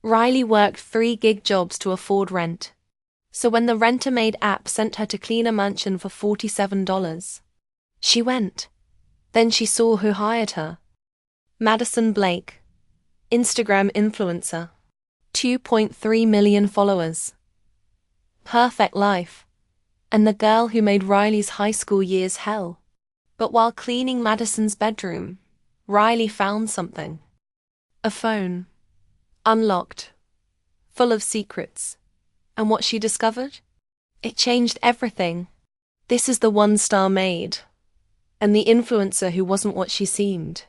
Riley worked 3-gig jobs to afford rent. So when the Rent-a-Maid app sent her to clean a mansion for $47, she went. Then she saw who hired her. Madison Blake, Instagram influencer. 2.3 million followers. Perfect life. And the girl who made Riley's high school years hell. But while cleaning Madison's bedroom, Riley found something. A phone. Unlocked. Full of secrets. And what she discovered? It changed everything. This is the one-star maid. And the influencer who wasn't what she seemed.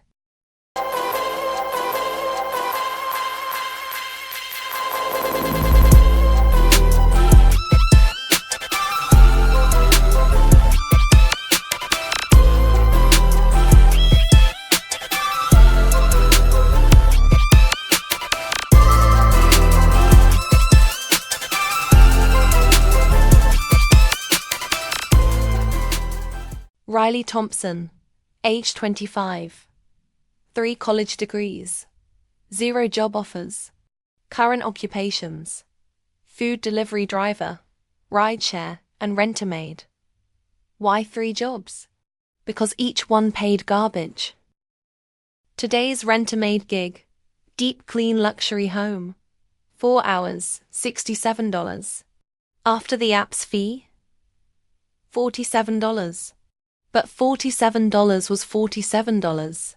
Riley Thompson, age 25. 3 college degrees. 0 job offers. Current occupations: food delivery driver, rideshare, and Rent-a-Maid. Why 3 jobs? Because each one paid garbage. Today's Rent-a-Maid gig: deep clean luxury home. 4 hours, $67. After the app's fee? $47. But $47 was $47.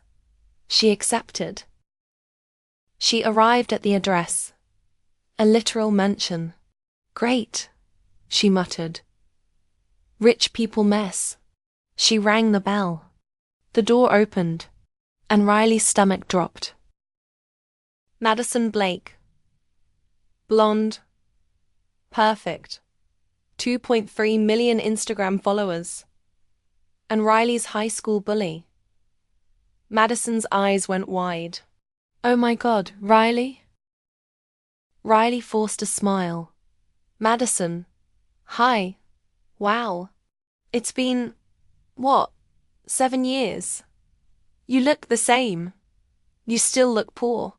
She accepted. She arrived at the address. A literal mansion. Great, she muttered. Rich people mess. She rang the bell. The door opened, and Riley's stomach dropped. Madison Blake. Blonde. Perfect. 2.3 million Instagram followers. And Riley's high school bully. Madison's eyes went wide. Oh my God, Riley? Riley forced a smile. Madison. Hi. Wow. It's been, what, 7 years? You look the same. You still look poor.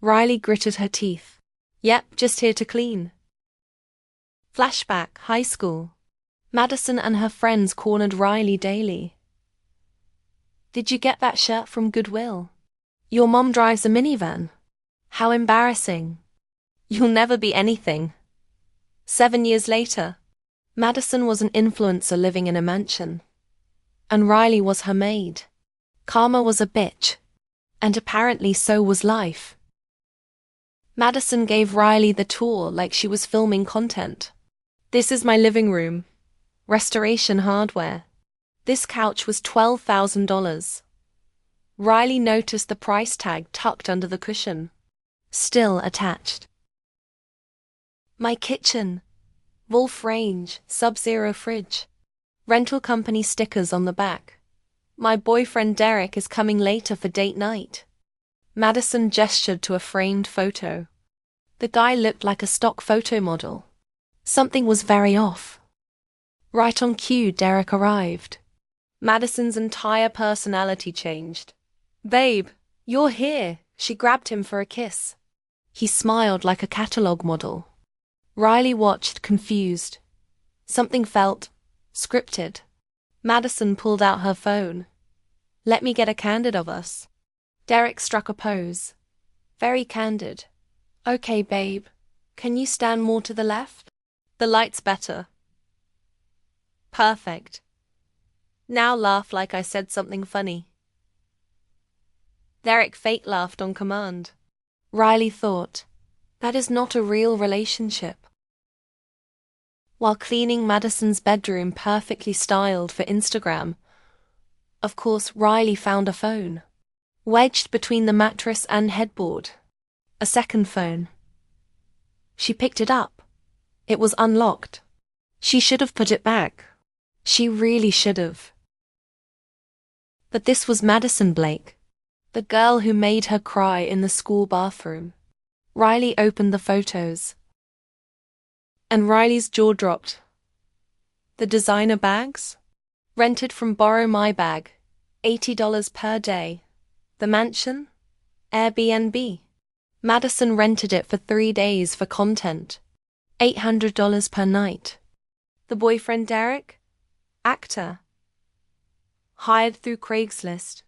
Riley gritted her teeth. Yep, just here to clean. Flashback, high school. Madison and her friends cornered Riley daily. Did you get that shirt from Goodwill? Your mom drives a minivan. How embarrassing. You'll never be anything. 7 years later, Madison was an influencer living in a mansion. And Riley was her maid. Karma was a bitch. And apparently so was life. Madison gave Riley the tour like she was filming content. This is my living room. Restoration hardware. This couch was $12,000. Riley noticed the price tag tucked under the cushion. Still attached. My kitchen. Wolf Range, Sub-Zero fridge. Rental company stickers on the back. My boyfriend Derek is coming later for date night. Madison gestured to a framed photo. The guy looked like a stock photo model. Something was very off. Right on cue, Derek arrived. Madison's entire personality changed. Babe, you're here. She grabbed him for a kiss. He smiled like a catalog model. Riley watched, confused. Something felt scripted. Madison pulled out her phone. Let me get a candid of us. Derek struck a pose. Very candid. Okay, babe. Can you stand more to the left? The light's better. Perfect. Now laugh like I said something funny. Derek fake laughed on command. Riley thought, that is not a real relationship. While cleaning Madison's bedroom perfectly styled for Instagram, of course Riley found a phone. Wedged between the mattress and headboard. A second phone. She picked it up. It was unlocked. She should have put it back. She really should have. But this was Madison Blake, the girl who made her cry in the school bathroom. Riley opened the photos. And Riley's jaw dropped. The designer bags? Rented from Borrow My Bag, $80 per day. The mansion? Airbnb. Madison rented it for 3 days for content. $800 per night. The boyfriend Derek? Actor. Hired through Craigslist.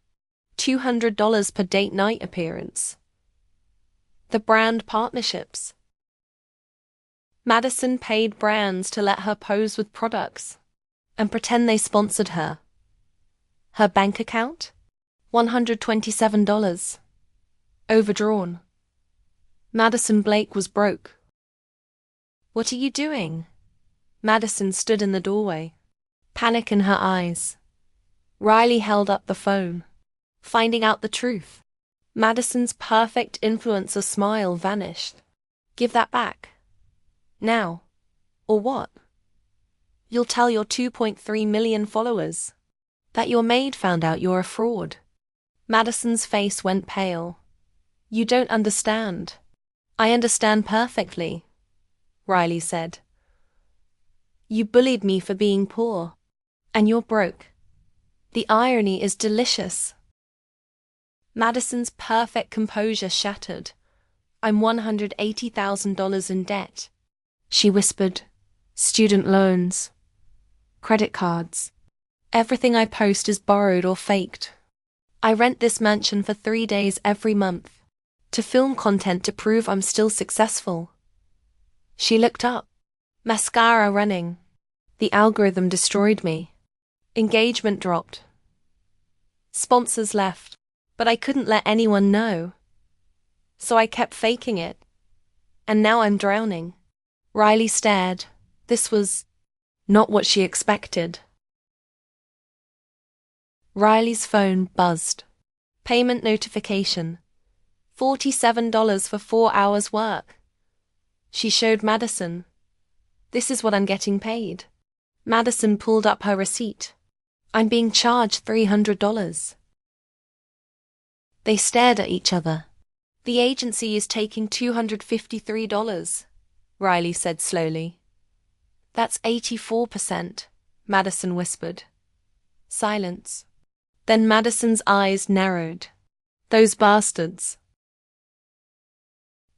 $200 per date night appearance. The brand partnerships. Madison paid brands to let her pose with products and pretend they sponsored her. Her bank account? $127. Overdrawn. Madison Blake was broke. What are you doing? Madison stood in the doorway, panic in her eyes. Riley held up the phone, finding out the truth. Madison's perfect influencer smile vanished. Give that back. Now. Or what? You'll tell your 2.3 million followers that your maid found out you're a fraud. Madison's face went pale. You don't understand. I understand perfectly, Riley said. You bullied me for being poor, and you're broke. The irony is delicious. Madison's perfect composure shattered. I'm $180,000 in debt, she whispered. Student loans. Credit cards. Everything I post is borrowed or faked. I rent this mansion for 3 days every month to film content to prove I'm still successful. She looked up. Mascara running. The algorithm destroyed me. Engagement dropped. Sponsors left, but I couldn't let anyone know. So I kept faking it. And now I'm drowning. Riley stared. This was not what she expected. Riley's phone buzzed. Payment notification. $47 for 4 hours work. She showed Madison. This is what I'm getting paid. Madison pulled up her receipt. I'm being charged $300. They stared at each other. The agency is taking $253, Riley said slowly. That's 84%, Madison whispered. Silence. Then Madison's eyes narrowed. Those bastards.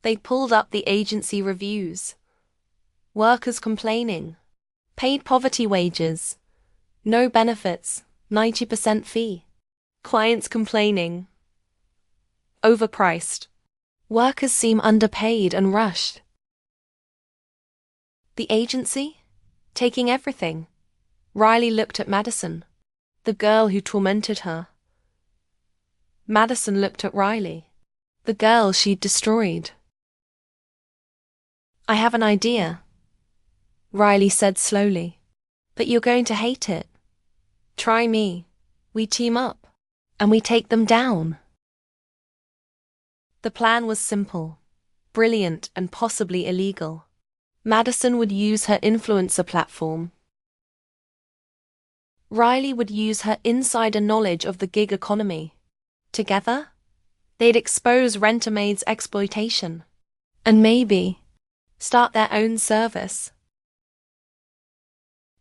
They pulled up the agency reviews. Workers complaining. Paid poverty wages. No benefits, 90% fee. Clients complaining. Overpriced. Workers seem underpaid and rushed. The agency? Taking everything. Riley looked at Madison, the girl who tormented her. Madison looked at Riley, the girl she'd destroyed. I have an idea, Riley said slowly, but you're going to hate it. Try me. We team up, and we take them down. The plan was simple, brilliant, and possibly illegal. Madison would use her influencer platform. Riley would use her insider knowledge of the gig economy. Together, they'd expose Rent-a-Maid's exploitation. And maybe start their own service.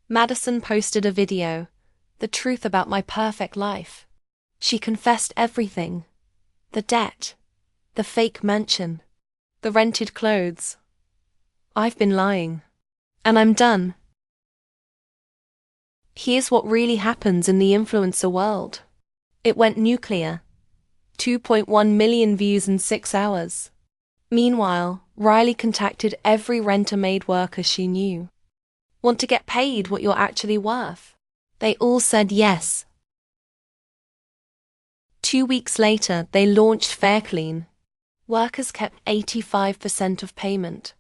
Madison posted a video, the truth about my perfect life. She confessed everything. The debt, the fake mansion, the rented clothes. I've been lying. And I'm done. Here's what really happens in the influencer world. It went nuclear. 2.1 million views in 6 hours. Meanwhile, Riley contacted every Rent-a-Maid worker she knew. Want to get paid what you're actually worth? They all said yes. 2 weeks later, they launched FairClean. Workers kept 85% of payment.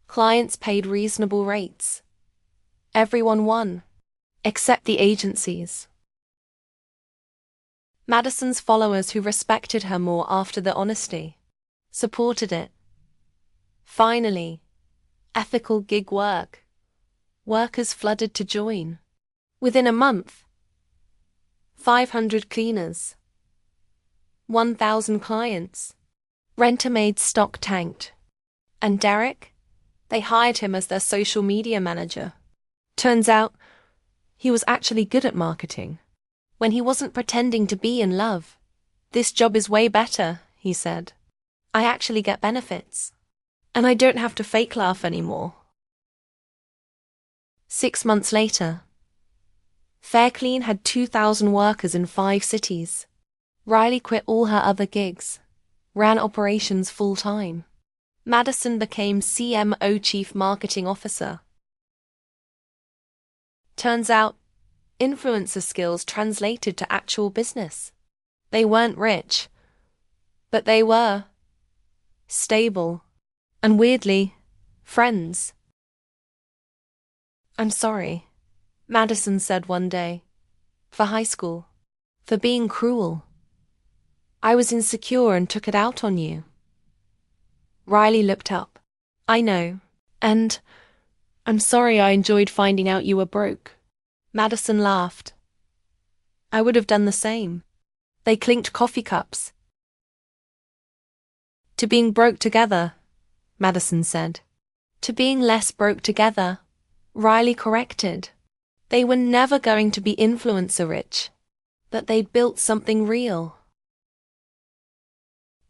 Clients paid reasonable rates. Everyone won, except the agencies. Madison's followers, who respected her more after the honesty, supported it. Finally, ethical gig work. Workers flooded to join. Within a month, 500 cleaners, 1,000 clients. Rent-a-Maid's stock tanked. And Derek? They hired him as their social media manager. Turns out, he was actually good at marketing. When he wasn't pretending to be in love. This job is way better, he said. I actually get benefits. And I don't have to fake laugh anymore. 6 months later, Fairclean had 2,000 workers in 5 cities. Riley quit all her other gigs, ran operations full-time. Madison became CMO, Chief Marketing Officer. Turns out, influencer skills translated to actual business. They weren't rich, but they were stable, and weirdly, friends. "I'm sorry," Madison said one day, "for high school, for being cruel. I was insecure and took it out on you." Riley looked up. "I know, and I'm sorry I enjoyed finding out you were broke." Madison laughed. "I would have done the same." They clinked coffee cups. "To being broke together," Madison said. "To being less broke together," Riley corrected. They were never going to be influencer rich, but they'd built something real.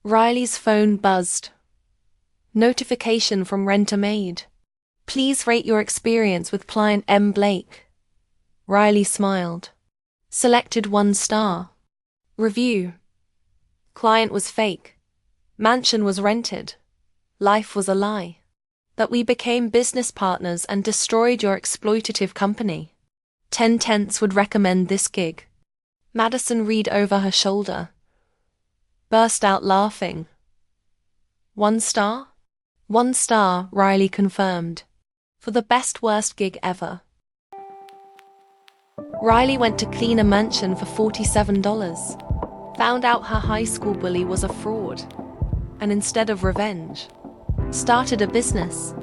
Riley's phone buzzed. Notification from Rent-a-Maid. "Please rate your experience with client M. Blake." Riley smiled. Selected 1 star. Review. "Client was fake. Mansion was rented. Life was a lie. But we became business partners and destroyed your exploitative company. 10/10 would recommend this gig." Madison read over her shoulder. Burst out laughing. 1 star? 1 star, Riley confirmed. For the best worst gig ever. Riley went to clean a mansion for $47. Found out her high school bully was a fraud. And instead of revenge, started a business.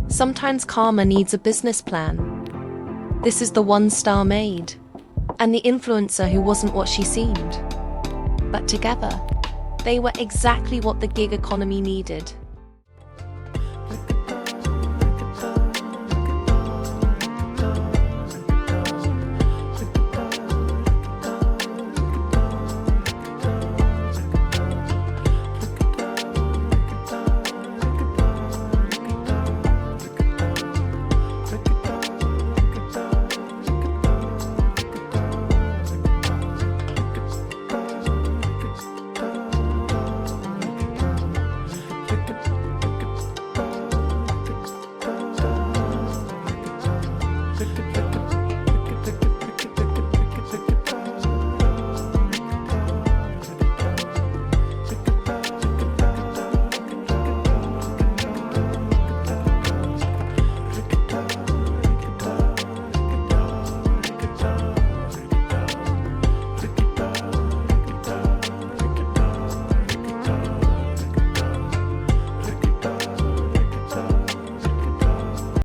Sometimes karma needs a business plan. This is the 1 star maid. And the influencer who wasn't what she seemed. But together, they were exactly what the gig economy needed.